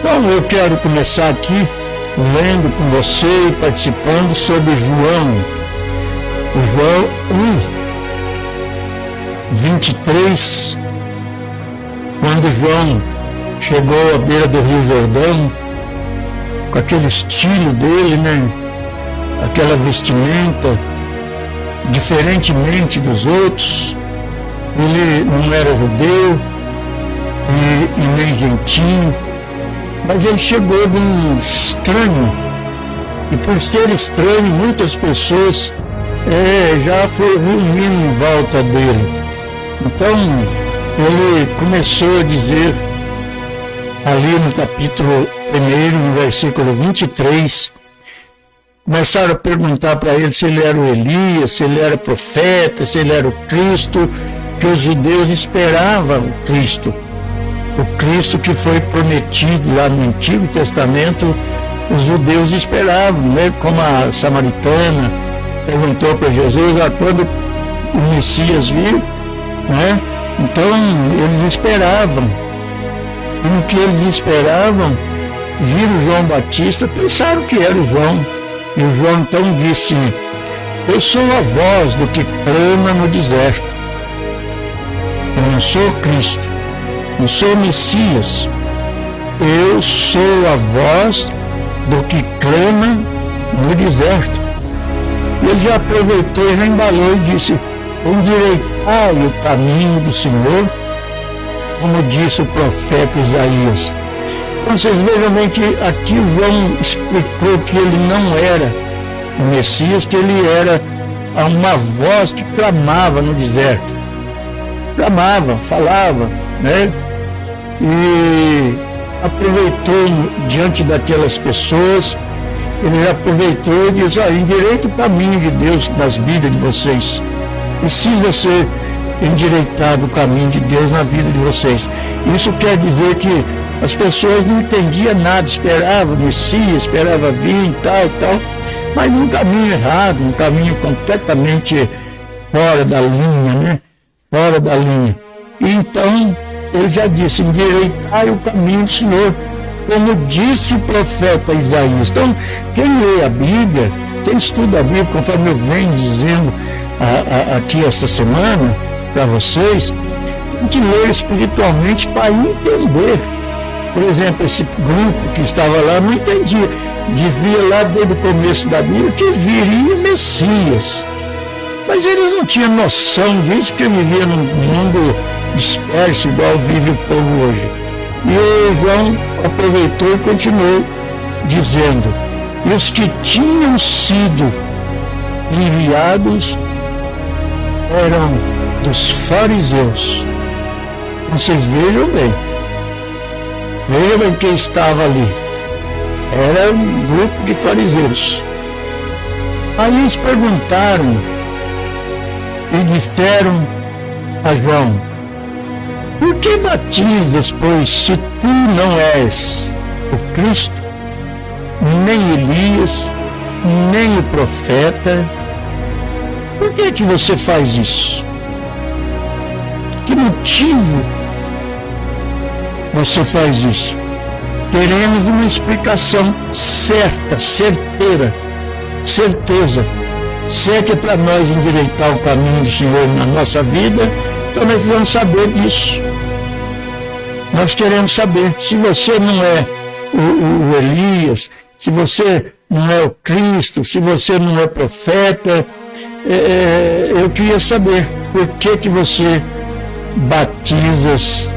Então eu quero começar aqui lendo com você e participando sobre João 1:23, quando João chegou à beira do Rio Jordão, com aquele estilo dele, né? Aquela vestimenta, diferentemente dos outros. Ele não era judeu e nem gentio, mas ele chegou de um estranho, e por ser estranho, muitas pessoas já foram reunindo em volta dele. Então, ele começou a dizer, ali no capítulo 1, no versículo 23, começaram a perguntar para ele se ele era o Elias, se ele era profeta, se ele era o Cristo, que os judeus esperavam o Cristo que foi prometido lá no Antigo Testamento. Os judeus esperavam, né? Como a samaritana perguntou para Jesus, quando o Messias vir, né? Então eles esperavam, e no que eles esperavam, viram João Batista, pensaram que era o João, e o João então disse: eu sou a voz do que clama no deserto. Eu não sou Cristo, não sou o Messias, eu sou a voz do que clama no deserto. E ele já aproveitou e já embalou e disse: endireitai o caminho do Senhor, como disse o profeta Isaías. Então vocês vejam bem que aqui João explicou que ele não era o Messias, que ele era uma voz que clamava no deserto. Clamava, falava, né? E aproveitou diante daquelas pessoas, ele aproveitou e disse: endireita o caminho de Deus nas vidas de vocês. Precisa ser endireitado o caminho de Deus na vida de vocês. Isso quer dizer que as pessoas não entendiam nada, esperavam Messias, esperavam vir, tal, mas num caminho errado, um caminho completamente fora da linha, né? Fora da linha. E então, ele já disse: endireitai o caminho do Senhor, como disse o profeta Isaías. Então, quem lê a Bíblia, quem estuda a Bíblia, conforme eu venho dizendo aqui esta semana para vocês, tem que ler espiritualmente para entender. Por exemplo, esse grupo que estava lá não entendia, dizia lá desde o começo da Bíblia que viria o Messias. Mas eles não tinham noção disso, porque viviam num mundo disperso, igual vive o povo hoje. E o João aproveitou e continuou dizendo: e os que tinham sido enviados eram dos fariseus. Então vocês vejam bem quem estava ali. Era um grupo de fariseus. Aí eles perguntaram e disseram a João: por que batizas, pois, se tu não és o Cristo, nem Elias, nem o profeta? Por que você faz isso? Que motivo você faz isso? Queremos uma explicação certa, certeza. Se é que é para nós endireitar o caminho do Senhor na nossa vida, então nós precisamos saber disso. Nós queremos saber. Se você não é o Elias, se você não é o Cristo, se você não é profeta, eu queria saber por que você batizas,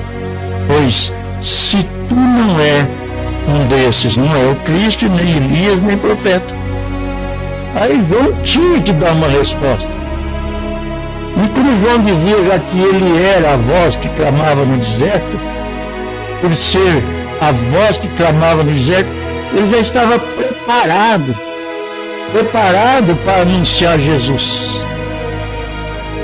pois se tu não é um desses, não é o Cristo, nem Elias, nem profeta. Aí João tinha que dar uma resposta. E como João dizia, já que ele era a voz que clamava no deserto, por ser a voz que clamava no deserto, ele já estava preparado para anunciar Jesus.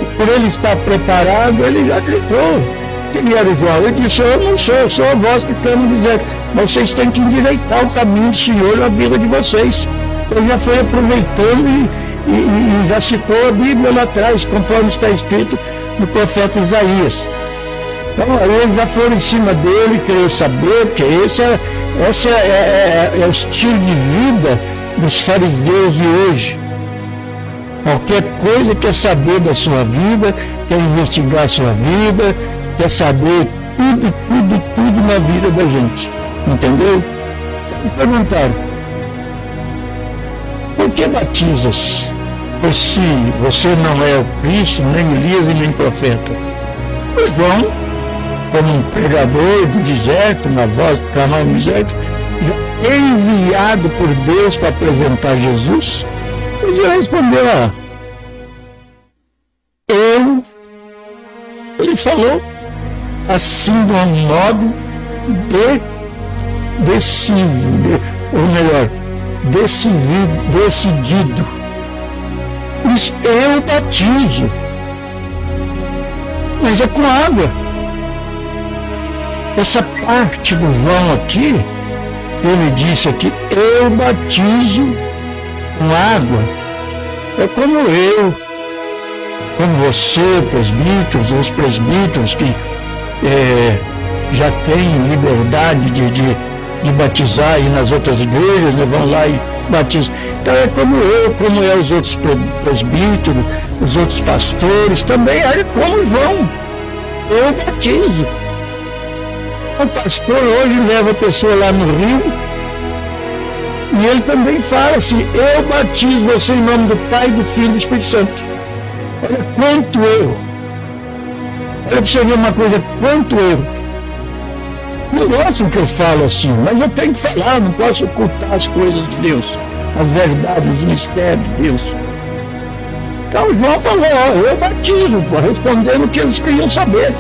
E por ele estar preparado, ele já gritou. Quem era o João? Ele disse: eu não sou, eu sou a voz que clama no deserto. Mas vocês têm que endireitar o caminho do Senhor na vida de vocês. Ele já foi aproveitando e já citou a Bíblia lá atrás, conforme está escrito no profeta Isaías. Então aí eles já foram em cima dele, querer saber, porque esse é o estilo de vida dos fariseus de hoje. Qualquer coisa quer saber da sua vida, quer investigar a sua vida, quer saber tudo na vida da gente. Entendeu? Me perguntaram, por que batizas? Pois se você não é o Cristo, nem Elias e nem profeta. O João, como um pregador do deserto, na voz que clamava no deserto, já é enviado por Deus para apresentar Jesus. Ele já respondeu, ele falou assim de um modo decidido. Eu batizo, mas é com água. Essa parte do João aqui, ele disse aqui, eu batizo com água. É como eu, como você, presbíteros, os presbíteros que já têm liberdade de batizar aí nas outras igrejas, né, vão lá e batizam. Então é como eu, como é os outros presbíteros, os outros pastores, também é como João. Eu batizo. O pastor hoje leva a pessoa lá no rio e ele também fala assim, eu batizo você em nome do Pai, do Filho e do Espírito Santo. Olha quanto erro. Olha para você ver uma coisa, quanto erro. Não gostam que eu falo assim, mas eu tenho que falar, não posso ocultar as coisas de Deus, as verdades, os mistérios de Deus. Então João falou, eu batizo, respondendo o que eles queriam saber.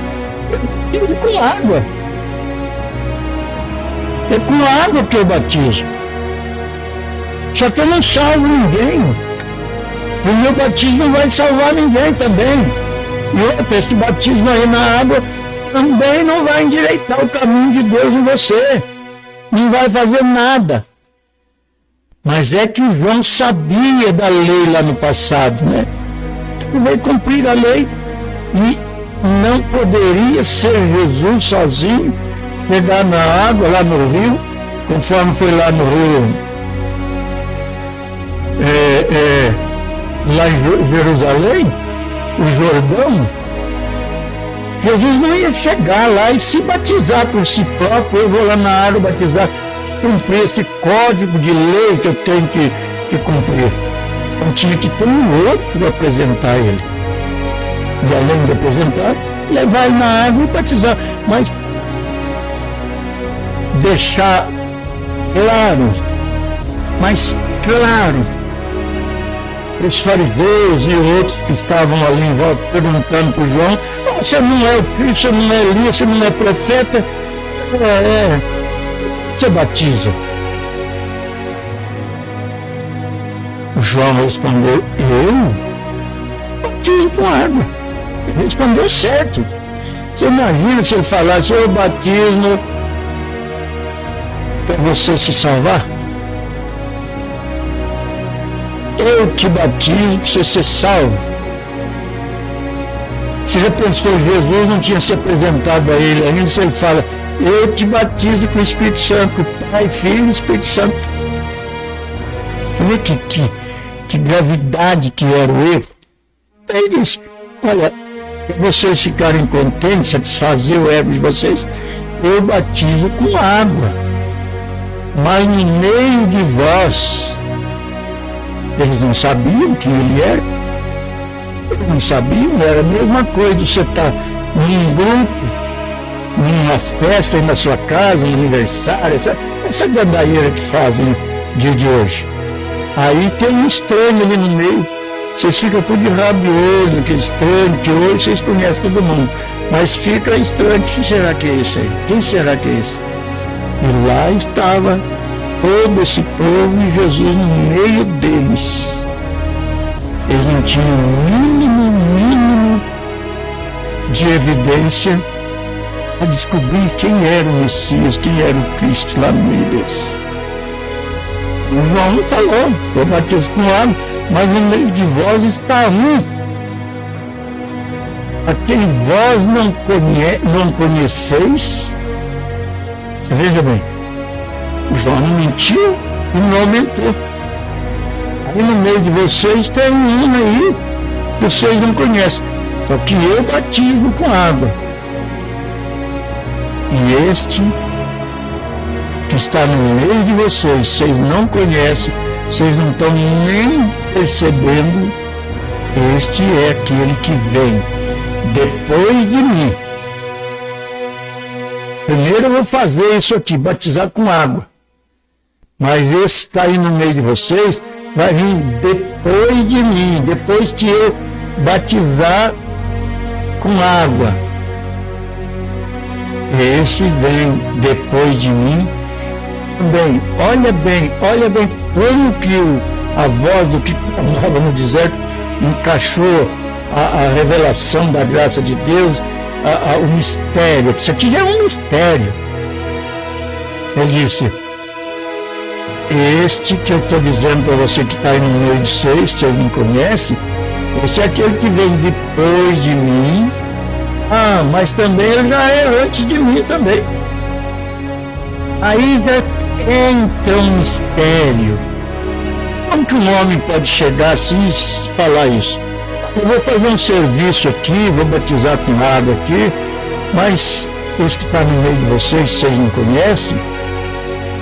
Eu batizo com água. É com água que eu batizo. Só que eu não salvo ninguém. O meu batismo não vai salvar ninguém também. E esse batismo aí na água também não vai endireitar o caminho de Deus em você. Não vai fazer nada. Mas é que João sabia da lei lá no passado, né? Ele veio cumprir a lei e não poderia ser Jesus sozinho, chegar na água lá no rio, conforme foi lá no rio, lá em Jerusalém, o Jordão. Jesus não ia chegar lá e se batizar por si próprio, eu vou lá na água batizar, cumprir esse código de lei que eu tenho que cumprir. Então tinha que ter um outro apresentar ele. E além de apresentar, levar ele na água e batizar. Mas deixar claro, mais claro, para os fariseus e outros que estavam ali em volta perguntando para o João, você não é o Cristo, você não é Elias, você não é profeta, você batiza. O João respondeu, eu batizo com água. Ele respondeu certo. Você imagina se ele falasse, eu batismo para você se salvar? Eu te batizo para você ser salvo. Você já pensou, Jesus não tinha se apresentado a ele ainda, se ele fala, eu te batizo com o Espírito Santo, Pai, Filho e Espírito Santo. Olha que gravidade que era o erro. Ele disse, olha, para vocês ficarem contentes, satisfazer o ego de vocês, eu batizo com água, mas no meio de vós, eles não sabiam quem ele era, eles não sabiam, era a mesma coisa de você estar num grupo, numa festa aí na sua casa, um aniversário, essa gandaieira que fazem no dia de hoje. Aí tem um estranho ali no meio, vocês ficam tudo de rabo de olho, que estranho, que hoje vocês conhecem todo mundo, mas fica estranho, quem será que é esse aí? Quem será que é esse? E lá estava todo esse povo e Jesus no meio deles. Eles não tinham o mínimo de evidência para descobrir quem era o Messias, quem era o Cristo lá no meio deles. O João falou, eu batizo com água, mas no meio de vós está um a quem vós não conheceis. Você veja bem, João não mentiu e não aumentou. Aí no meio de vocês tem um aí que vocês não conhecem, só que eu batizo com água. E este que está no meio de vocês não conhecem, vocês não estão nem percebendo, este é aquele que vem depois de mim. Primeiro eu vou fazer isso aqui, batizar com água. Mas esse que está aí no meio de vocês vai vir depois de mim, depois que eu batizar com água. Esse vem depois de mim também. Olha bem como que a voz do que clamava no deserto encaixou a revelação da graça de Deus, o mistério. Isso aqui já é um mistério. Ele disse: este que eu estou dizendo para você que está aí no meio de vocês, que não conhece, esse é aquele que vem depois de mim. Mas também ele já é antes de mim também. Aí já entra um mistério. Como que um homem pode chegar assim e falar isso? Eu vou fazer um serviço aqui, vou batizar com água aqui, mas esse que está no meio de vocês não conhecem,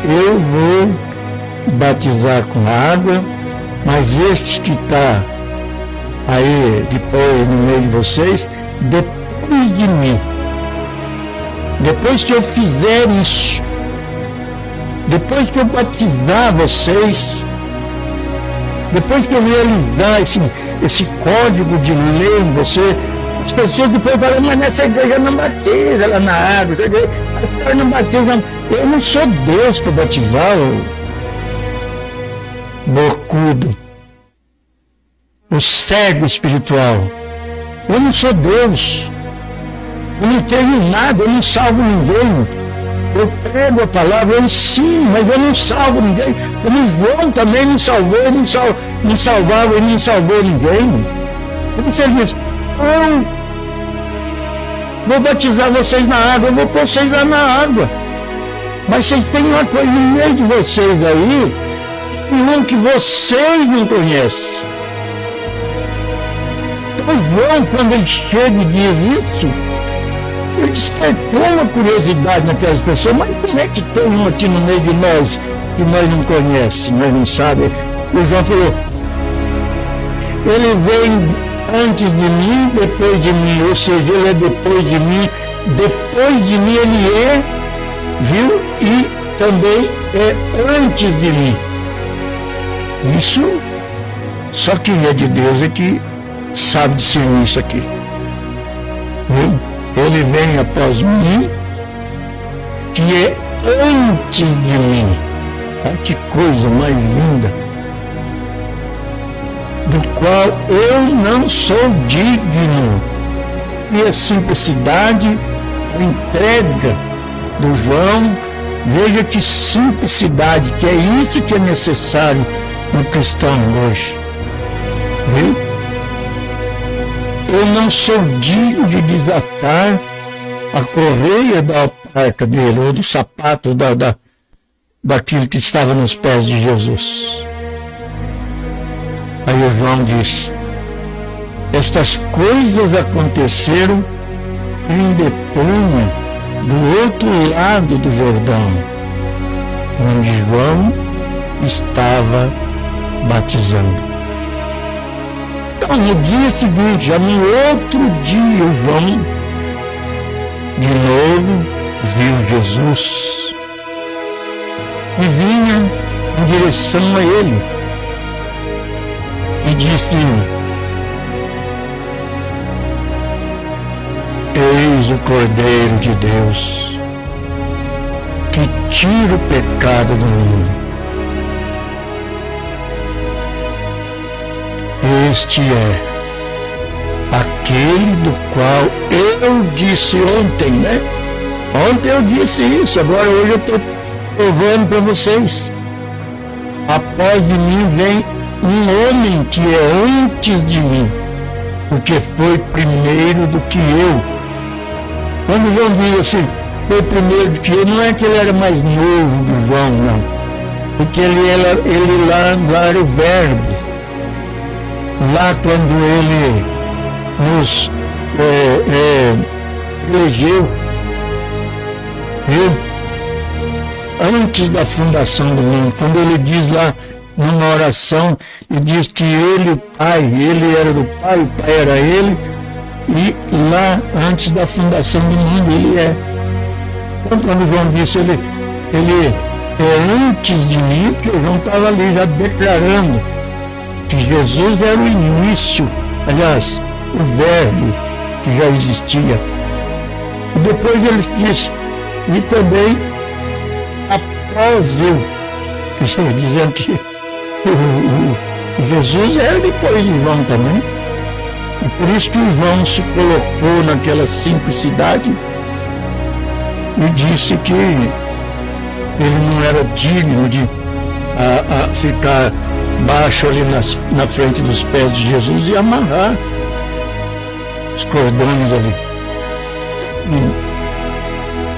eu vou batizar com água, mas este que está aí depois no meio de vocês, depois de mim, depois que eu fizer isso, depois que eu batizar vocês, depois que eu realizar esse código de lei em você, as pessoas depois falam: mas nessa igreja não batiza lá na água, essa igreja, as caras não batizam. Eu não sou Deus para batizar, o bocudo, o cego espiritual. Eu não sou Deus. Eu não tenho nada, eu não salvo ninguém. Eu prego a palavra, eu ensino, mas eu não salvo ninguém. Como João também não salvou, não salvava e não salvou ninguém. Eu não sei disso. Eu vou batizar vocês na água, eu vou pôr vocês lá na água. Mas vocês têm uma coisa no meio de vocês aí, um que vocês não conhecem. Então João, quando ele chega e diz isso, ele despertou uma curiosidade naquelas pessoas. Mas como é que tem um aqui no meio de nós que nós não conhecemos, nós não sabemos? O João falou: ele vem antes de mim, depois de mim, ou seja, ele é depois de mim ele é, viu? E também é antes de mim. Isso, só quem é de Deus é que sabe discernir isso aqui, viu? Ele vem após mim, que é antes de mim. Olha que coisa mais linda. Do qual eu não sou digno. E a simplicidade, a entrega do João, veja que simplicidade, que é isso que é necessário no cristão hoje. Viu? Eu não sou digno de desatar a correia da arca dele, ou do sapato daquilo que estava nos pés de Jesus. Aí o João diz: estas coisas aconteceram em Betânia, do outro lado do Jordão, onde João estava batizando. Então, no dia seguinte, já no outro dia, o João de novo viu Jesus e vinha em direção a ele e disse: eis o Cordeiro de Deus que tira o pecado do mundo. Este é aquele do qual eu disse ontem, né? Ontem eu disse isso, agora hoje eu estou provando para vocês. Após de mim vem um homem que é antes de mim, porque foi primeiro do que eu. Quando João diz assim, foi primeiro do que eu, não é que ele era mais novo do João, não. Porque ele lá era o Verbo. Lá quando ele nos elegeu, viu? Antes da fundação do mundo, quando ele diz lá numa oração, ele diz que ele, o Pai, ele era do Pai, o Pai era ele, e lá antes da fundação do mundo ele é. Então quando João disse, ele é antes de mim, porque o João estava ali já declarando que Jesus era o início, aliás, o Verbo que já existia. E depois ele disse, e também após eu, que estão dizendo que Jesus era depois de João também. E por isso que o João se colocou naquela simplicidade e disse que ele não era digno de ficar baixo ali na frente dos pés de Jesus e amarrar os cordões ali.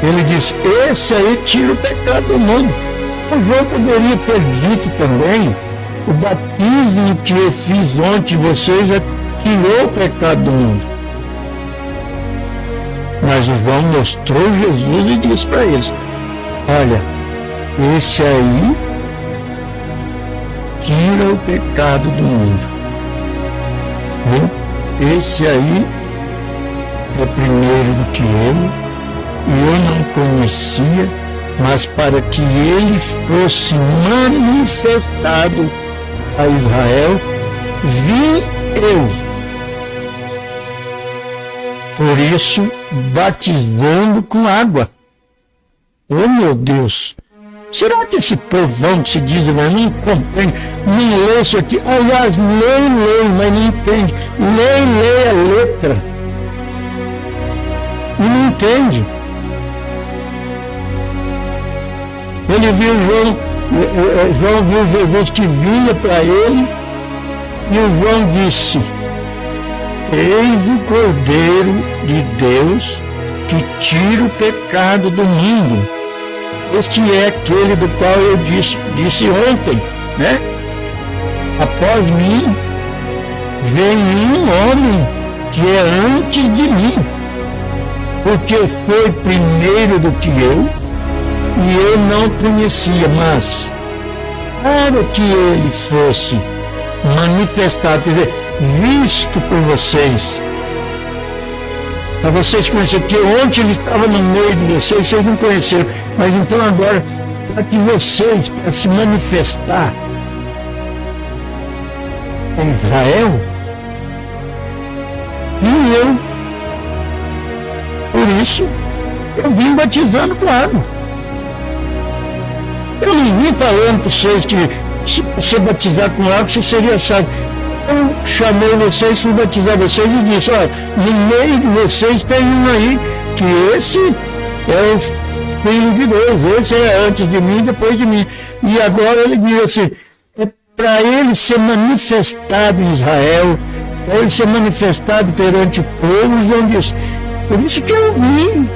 Ele disse, esse aí tira o pecado do mundo. O João poderia ter dito também, o batismo que eu fiz ontem, você já tirou o pecado do mundo. Mas o João mostrou Jesus e disse para eles, olha, esse aí tira o pecado do mundo. Viu? Esse aí é primeiro do que eu, e eu não conhecia, mas para que ele fosse manifestado a Israel, vim eu. Por isso, batizando com água. Oh, meu Deus! Será que esse povão que se diz, mas não compreende, não lê isso aqui? Aliás, lê, mas não entende. Lê a letra. E não entende. Ele viu João viu Jesus que vinha para ele, e o João disse, eis o Cordeiro de Deus que tira o pecado do mundo. Este é aquele do qual eu disse ontem, né? Após mim vem um homem que é antes de mim, porque foi primeiro do que eu, e eu não conhecia, mas para que ele fosse manifestado, quer dizer, visto por vocês, para vocês conhecerem, porque ontem ele estava no meio de vocês não conheceram, mas então agora, para que vocês, para se manifestar em Israel, e eu, por isso, eu vim batizando com água. Eu não vim falando para vocês que se você batizar com água, você seria salvo. Eu chamei vocês, fui batizar vocês e disse, olha, no meio de vocês tem um aí, que esse é o Filho de Deus, esse é antes de mim, depois de mim. E agora ele diz assim, é para ele ser manifestado em Israel, para ele ser manifestado perante o povo, João disse, por isso que eu vim.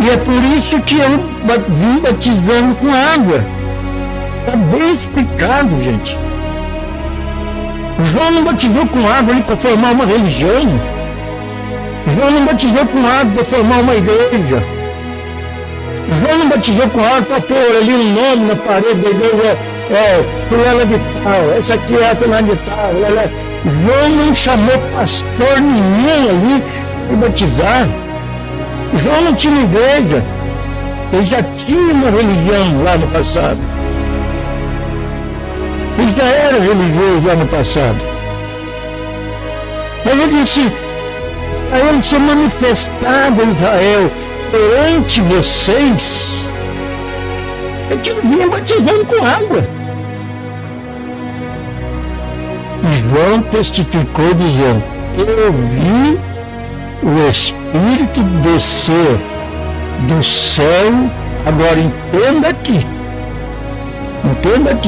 E é por isso que eu vim batizando com água. Está bem explicado, gente. João não batizou com água ali para formar uma religião. João não batizou com água para formar uma igreja. João não batizou com água para pôr ali um nome na parede da igreja. Fulana de tal, essa aqui é a fulana de tal. João não chamou pastor nenhum ali para batizar. João não tinha igreja. Ele já tinha uma religião lá no passado. Ele já era religioso lá no passado. Mas ele disse, para ele ser manifestado em Israel perante vocês, é que ele vinha batizando com água. E João testificou dizendo, eu vi o Espírito descer do céu. Agora entenda aqui,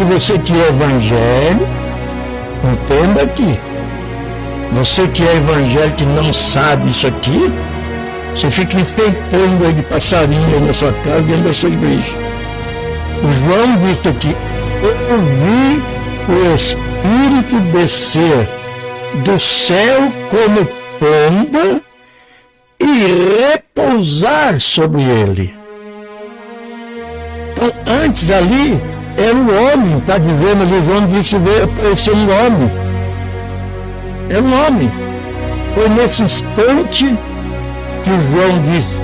você que é evangélico, entenda aqui, Você que é evangélico e não sabe isso aqui, você fica enfeitando aí de passarinho na sua casa, dentro da sua igreja. O João disse aqui: eu vi o Espírito descer do céu como pomba e repousar sobre ele. Então, antes ali, era um homem, está dizendo ali, João disse, apareceu um homem. Era um homem. Foi nesse instante que o João disse,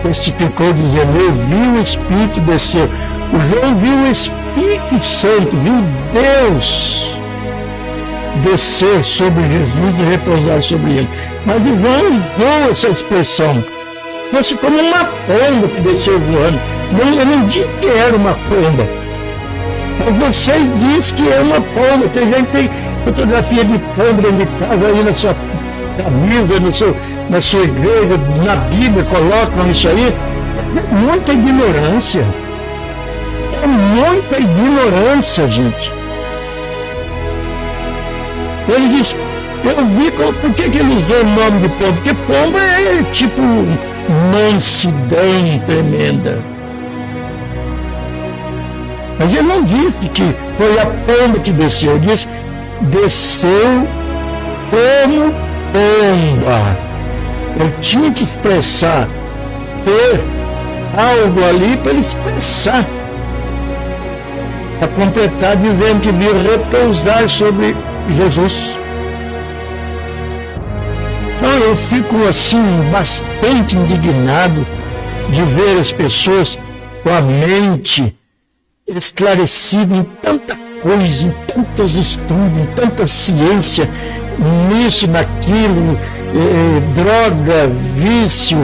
testificou dizendo: eu vi o Espírito descer. O João viu o Espírito Santo, viu Deus descer sobre Jesus e repousar sobre ele. Mas o João usou essa expressão. Fosse como uma pomba que desceu voando. Eu não disse que era uma pomba. Mas vocês dizem que é uma pomba. Tem gente que tem fotografia de pomba dentro de casa aí na sua camisa, na sua igreja, na Bíblia, colocam isso aí. É muita ignorância. É muita ignorância, gente. Ele diz, eu vi, por que ele usou o nome de pomba? Porque pomba é tipo mansidão tremenda. Mas ele não disse que foi a pomba que desceu, ele disse, desceu como pomba. Ele tinha que expressar, ter algo ali para ele expressar, para completar dizendo que viu repousar sobre Jesus. Então eu fico assim bastante indignado de ver as pessoas com a mente esclarecida em tanta coisa, em tantos estudos, em tanta ciência, nisso, naquilo, droga, vício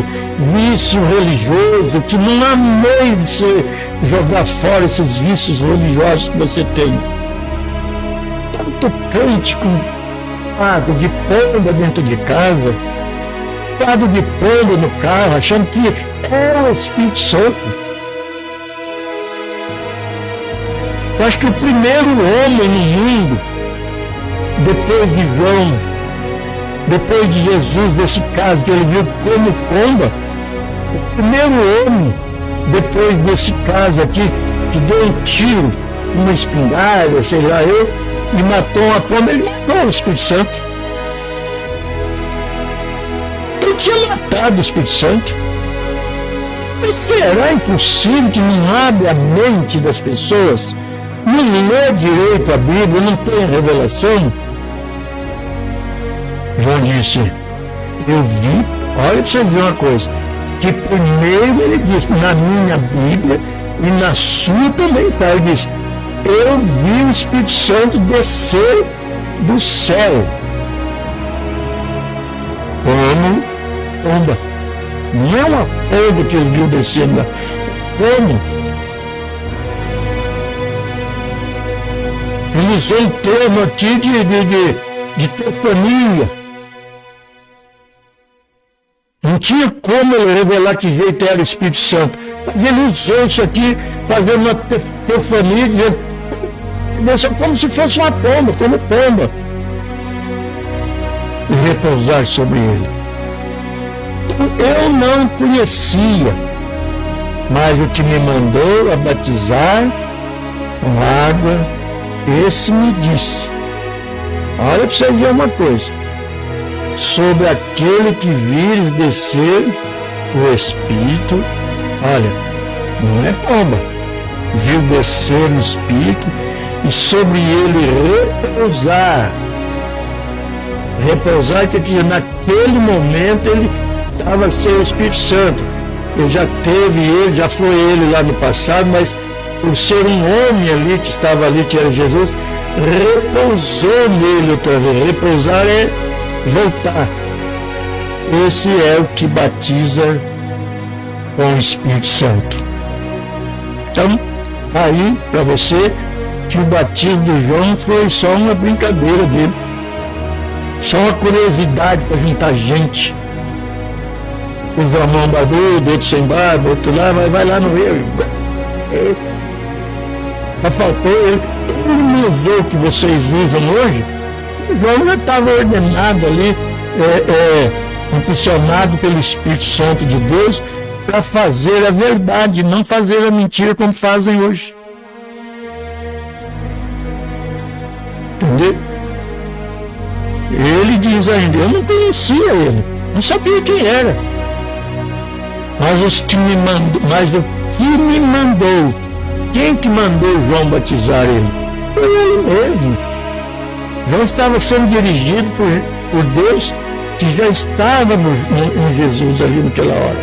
religioso, que não há meio de você jogar fora esses vícios religiosos que você tem. Tanto cântico pago de pomba dentro de casa, pago de pomba no carro, achando que é o Espírito Santo. Eu acho que o primeiro homem no mundo, depois de João, depois de Jesus, desse caso que ele viu como pomba, o primeiro homem, depois desse caso aqui, que deu um tiro, uma espingarda, sei lá eu, e matou uma pomba, ele matou o Espírito Santo. Ele tinha matado o Espírito Santo. Mas será impossível que não abre a mente das pessoas? Não lê direito a Bíblia, não tem revelação? João disse, eu vi, olha para você ver uma coisa, que primeiro ele disse, na minha Bíblia e na sua também está, ele disse, eu vi o Espírito Santo descer do céu como pomba. Não é uma pomba que ele viu descendo lá, como? Ele usou um termo aqui de teofania. Não tinha como ele revelar que jeito era o Espírito Santo. Mas ele usou isso aqui, fazendo uma teofania, dizendo, desceu como se fosse uma pomba, como pomba. E repousar sobre ele. Eu não conhecia, mas o que me mandou a batizar com água, esse me disse, olha para você ver uma coisa, sobre aquele que vires descer o Espírito, olha, não é pomba, viu descer o Espírito e sobre ele repousar, que naquele momento ele estava sem o Espírito Santo, ele já foi ele lá no passado, mas por ser um homem ali que estava ali, que era Jesus, repousou nele outra vez. Repousar é voltar. Esse é o que batiza com o Espírito Santo. Então, está aí para você que o batismo de João foi só uma brincadeira dele, só uma curiosidade para juntar gente. Pôs a mão barbudo, outro sem barba, outro lá, mas vai lá no rio. Só faltou ele não usou o que vocês usam hoje, João já estava ordenado ali, impulsionado pelo Espírito Santo de Deus para fazer a verdade, não fazer a mentira como fazem hoje. Entendeu? Ele diz ainda, eu não conhecia ele, não sabia quem era. Mas o que me mandou, quem que mandou João batizar ele? Foi ele mesmo. João estava sendo dirigido por Deus, que já estava em Jesus ali naquela hora.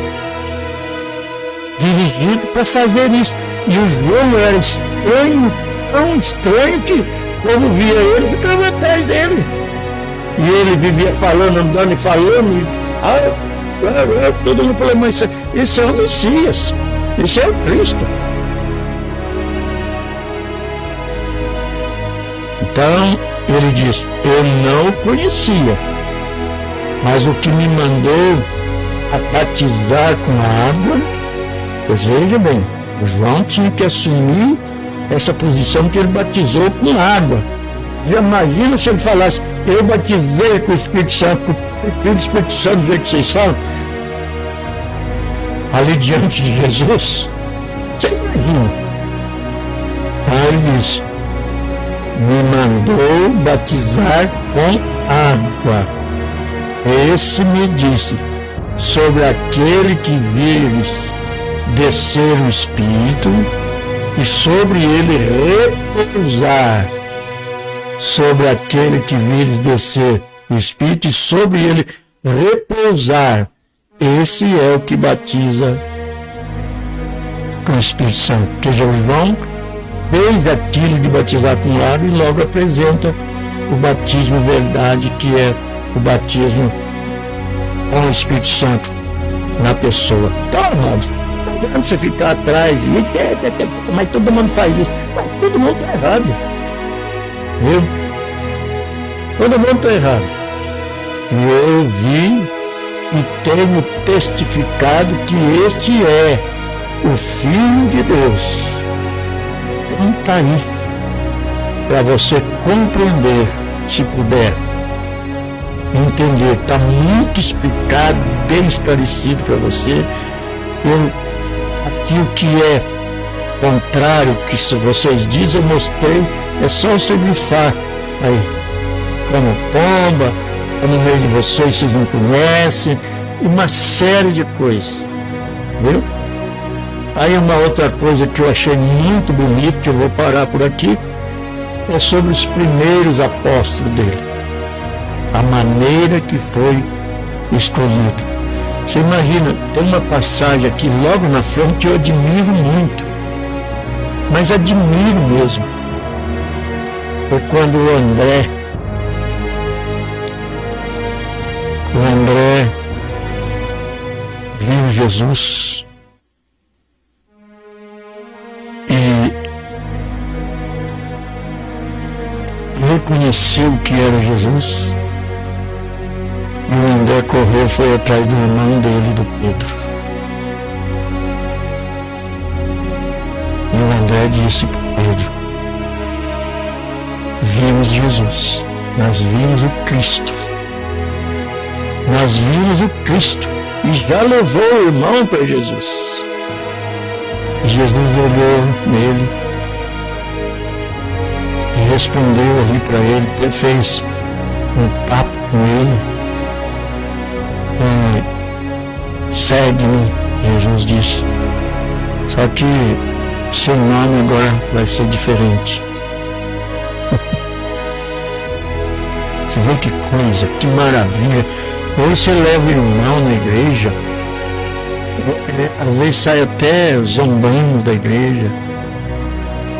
Dirigido para fazer isso. E o João era estranho, tão estranho que o povo via ele e ficava atrás dele. E ele vivia falando, andando e falando. Todo mundo falou, mas esse é o Messias, esse é o Cristo. Então ele diz, eu não o conhecia, mas o que me mandou a batizar com a água, pois veja bem, o João tinha que assumir essa posição que ele batizou com água. Já imagina se ele falasse, eu batizei com o Espírito Santo, com o Espírito Santo do jeito que vocês falam, ali diante de Jesus. Você imagina? Aí ele diz, me mandou batizar com água. Esse me disse, sobre aquele que vires descer o Espírito e sobre ele repousar. Sobre aquele que vires descer o Espírito e sobre ele repousar. Esse é o que batiza com o Espírito Santo. Que João fez aquilo de batizar com água e logo apresenta o batismo verdade, que é o batismo com o Espírito Santo na pessoa. Então, amados, não adianta você ficar atrás e mas todo mundo faz isso. Mas todo mundo está errado. Viu? Todo mundo está errado. E eu vi e tenho testificado que este é o Filho de Deus. Então está aí, para você compreender, se puder entender, está muito explicado, bem esclarecido para você. Aquilo que é contrário, que se vocês dizem, eu mostrei, é só você grifar aí, como pomba, no meio de vocês não conhecem, e uma série de coisas, viu? Aí uma outra coisa que eu achei muito bonito, que eu vou parar por aqui, é sobre os primeiros apóstolos dele, a maneira que foi escolhido. Você imagina, tem uma passagem aqui logo na frente que eu admiro muito, mas admiro mesmo. Foi quando o André viu Jesus e reconheceu que era Jesus, e o André correu, foi atrás do irmão dele, do Pedro. E o André disse para Pedro, vimos Jesus, nós vimos o Cristo. Nós vimos o Cristo e já levou o irmão para Jesus. Jesus olhou nele e respondeu ali para ele, ele fez um papo com ele. Segue-me, Jesus disse. Só que seu nome agora vai ser diferente. Você vê que coisa, que maravilha. Hoje você leva o irmão na igreja, às vezes sai até zombando da igreja,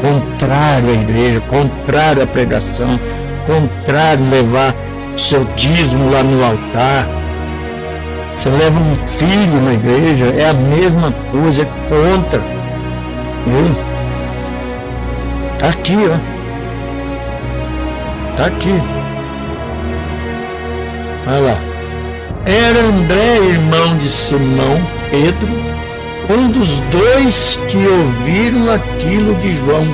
contrário à igreja, contrário à pregação, contrário a levar o seu dízimo lá no altar. Você leva um filho na igreja, é a mesma coisa, é contra. Viu? Está aqui, ó. Está aqui. Olha lá. Era André, irmão de Simão Pedro, um dos dois que ouviram aquilo de João.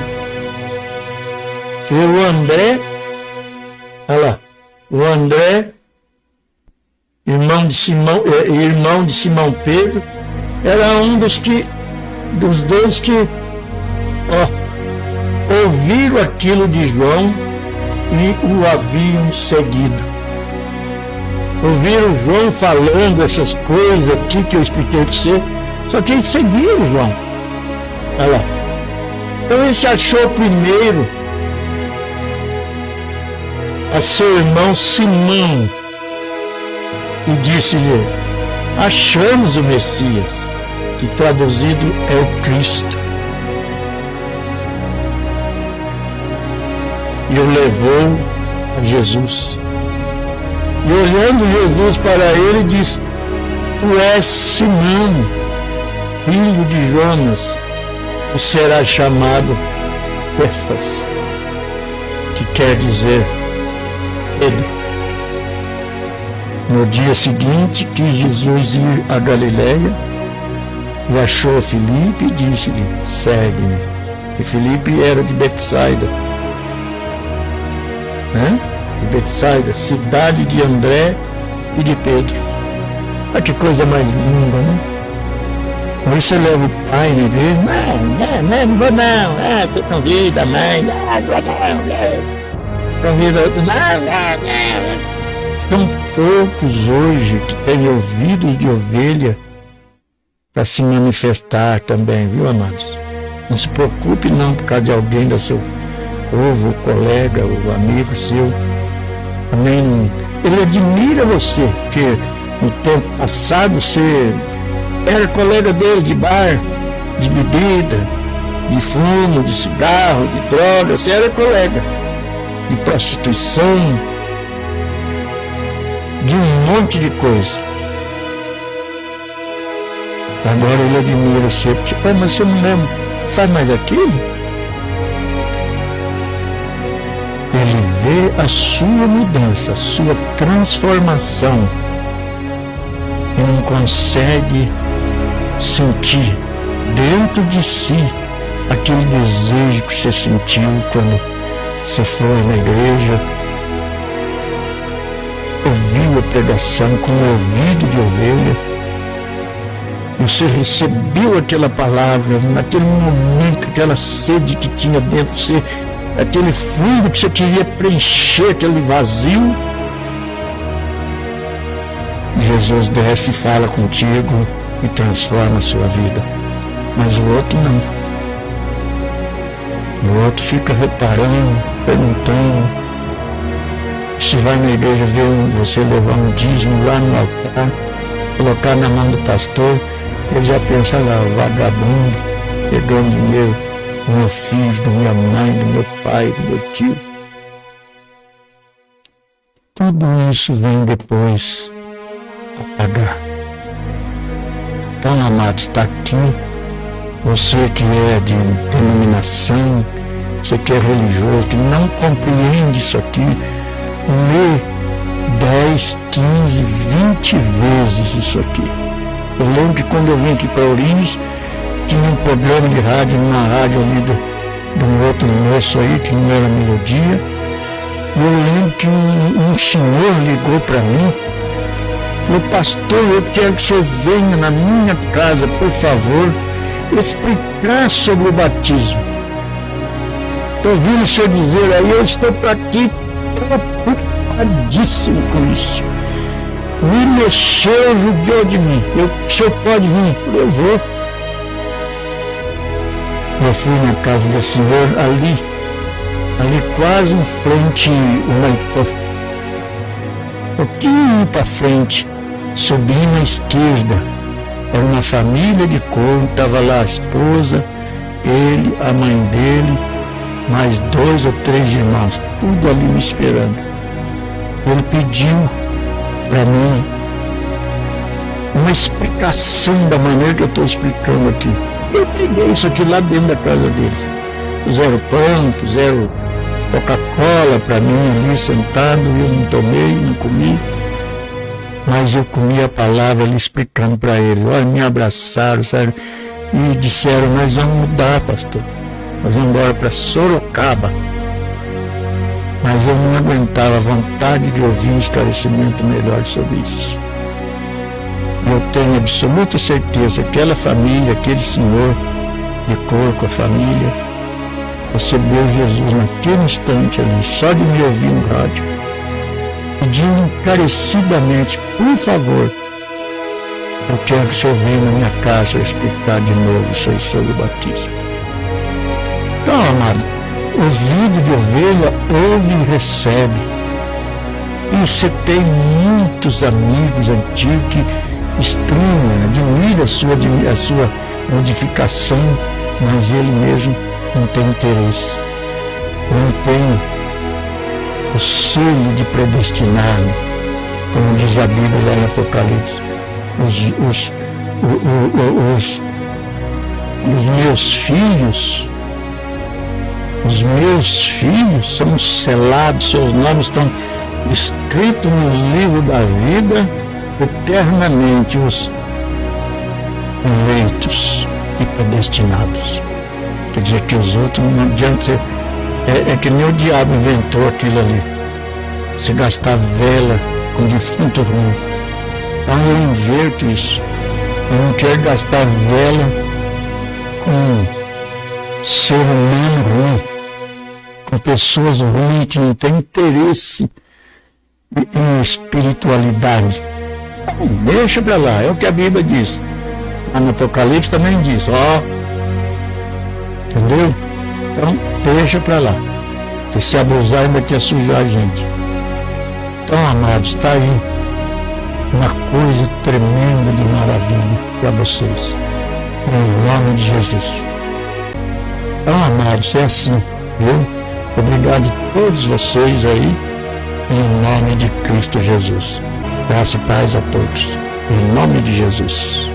O André, olha lá, O André, irmão de Simão Pedro, era um dos dois que ouviram aquilo de João e o haviam seguido. Ouviram João falando essas coisas aqui que eu expliquei para você, só que eles seguiram João. Olha lá. Então ele se achou primeiro a seu irmão Simão e disse-lhe: achamos o Messias, que traduzido é o Cristo. E o levou a Jesus. E olhando Jesus para ele, disse: tu és Simão, filho de Jonas, tu serás chamado Cefas, que quer dizer Pedro. No dia seguinte, quis Jesus ir a Galiléia e achou Filipe e disse-lhe: segue-me. E Filipe era de Betsaida, de Betsaida, cidade de André e de Pedro. Olha que coisa mais linda, né? Aí você leva o pai na igreja: não vou não, você convida a mãe, não convida outro, não. São poucos hoje que têm ouvidos de ovelha para se manifestar também, viu, amados? Não se preocupe não por causa de alguém do seu povo, o colega, o amigo seu. Também não. Ele admira você, porque no tempo passado você era colega dele de bar, de bebida, de fumo, de cigarro, de droga, você era colega de prostituição, de um monte de coisa. Agora ele admira você, porque, mas você não faz mais aquilo? Ele vê a sua mudança, a sua transformação e não consegue sentir dentro de si aquele desejo que você sentiu quando você foi na igreja, ouviu a pregação com o ouvido de ovelha, você recebeu aquela palavra, naquele momento, aquela sede que tinha dentro de você, aquele fundo que você queria preencher, aquele vazio. Jesus desce e fala contigo e transforma a sua vida. Mas o outro não. O outro fica reparando, perguntando. Se vai na igreja ver você levar um dízimo lá no altar, colocar na mão do pastor, ele já pensa lá: vagabundo, pegando dinheiro do meu filho, da minha mãe, do meu pai, do meu tio. Tudo isso vem depois a pagar. Então, amado, está aqui você que é de denominação, você que é religioso, que não compreende isso aqui, lê 10, 15, 20 vezes isso aqui. Eu lembro que quando eu vim aqui para Ourinhos, tinha um programa de rádio, numa rádio ali de um outro moço aí, que não era Melodia. E eu lembro que um senhor ligou para mim, falou: pastor, eu quero que o senhor venha na minha casa, por favor, explicar sobre o batismo. Estou ouvindo o senhor dizer aí, eu estou para aqui preocupadíssimo com isso. Me mexeu, judiou de mim. O senhor pode vir? Eu vou. Eu fui na casa do senhor ali quase em frente ao Maitô. Um pouquinho para frente, subindo à esquerda. Era uma família de cor, estava lá a esposa, ele, a mãe dele, mais 2 ou 3 irmãos, tudo ali me esperando. Ele pediu para mim uma explicação da maneira que eu estou explicando aqui. Eu peguei isso aqui lá dentro da casa deles. Puseram pão, puseram Coca-Cola para mim ali sentado, eu não tomei, não comi. Mas eu comi a palavra ali explicando para eles. Olha, me abraçaram, sabe? E disseram: nós vamos mudar, pastor. Nós vamos embora para Sorocaba. Mas mas eu não aguentava a vontade de ouvir um esclarecimento melhor sobre isso. Eu tenho absoluta certeza que aquela família, aquele senhor de cor com a família, recebeu Jesus naquele instante ali, só de me ouvir no rádio, pedindo encarecidamente, por favor, eu quero que o senhor venha na minha casa explicar de novo sobre o batismo. Então, amado, ouvido de ovelha ouve e recebe. E você tem muitos amigos antigos que estranham, admiram a sua modificação, mas ele mesmo não tem interesse, não tem o selo de predestinado, como diz a Bíblia lá em Apocalipse. Os meus filhos são selados, seus nomes estão escritos no livro da vida eternamente, os eleitos e predestinados. Quer dizer que os outros não adianta. É que nem o diabo inventou aquilo ali. Se gastar vela com defunto ruim. Então eu inverto isso. Eu não quero gastar vela com ser humano ruim, com pessoas ruins que não têm interesse em espiritualidade. Deixa pra lá, é o que a Bíblia diz. Lá no Apocalipse também diz, entendeu? Então, deixa pra lá. Que se abusar vai ter sujar a gente. Então, amados, está aí uma coisa tremenda de maravilha para vocês. Em nome de Jesus. Então, amados, é assim, viu? Obrigado a todos vocês aí, em nome de Cristo Jesus. Graça e paz a todos. Em nome de Jesus.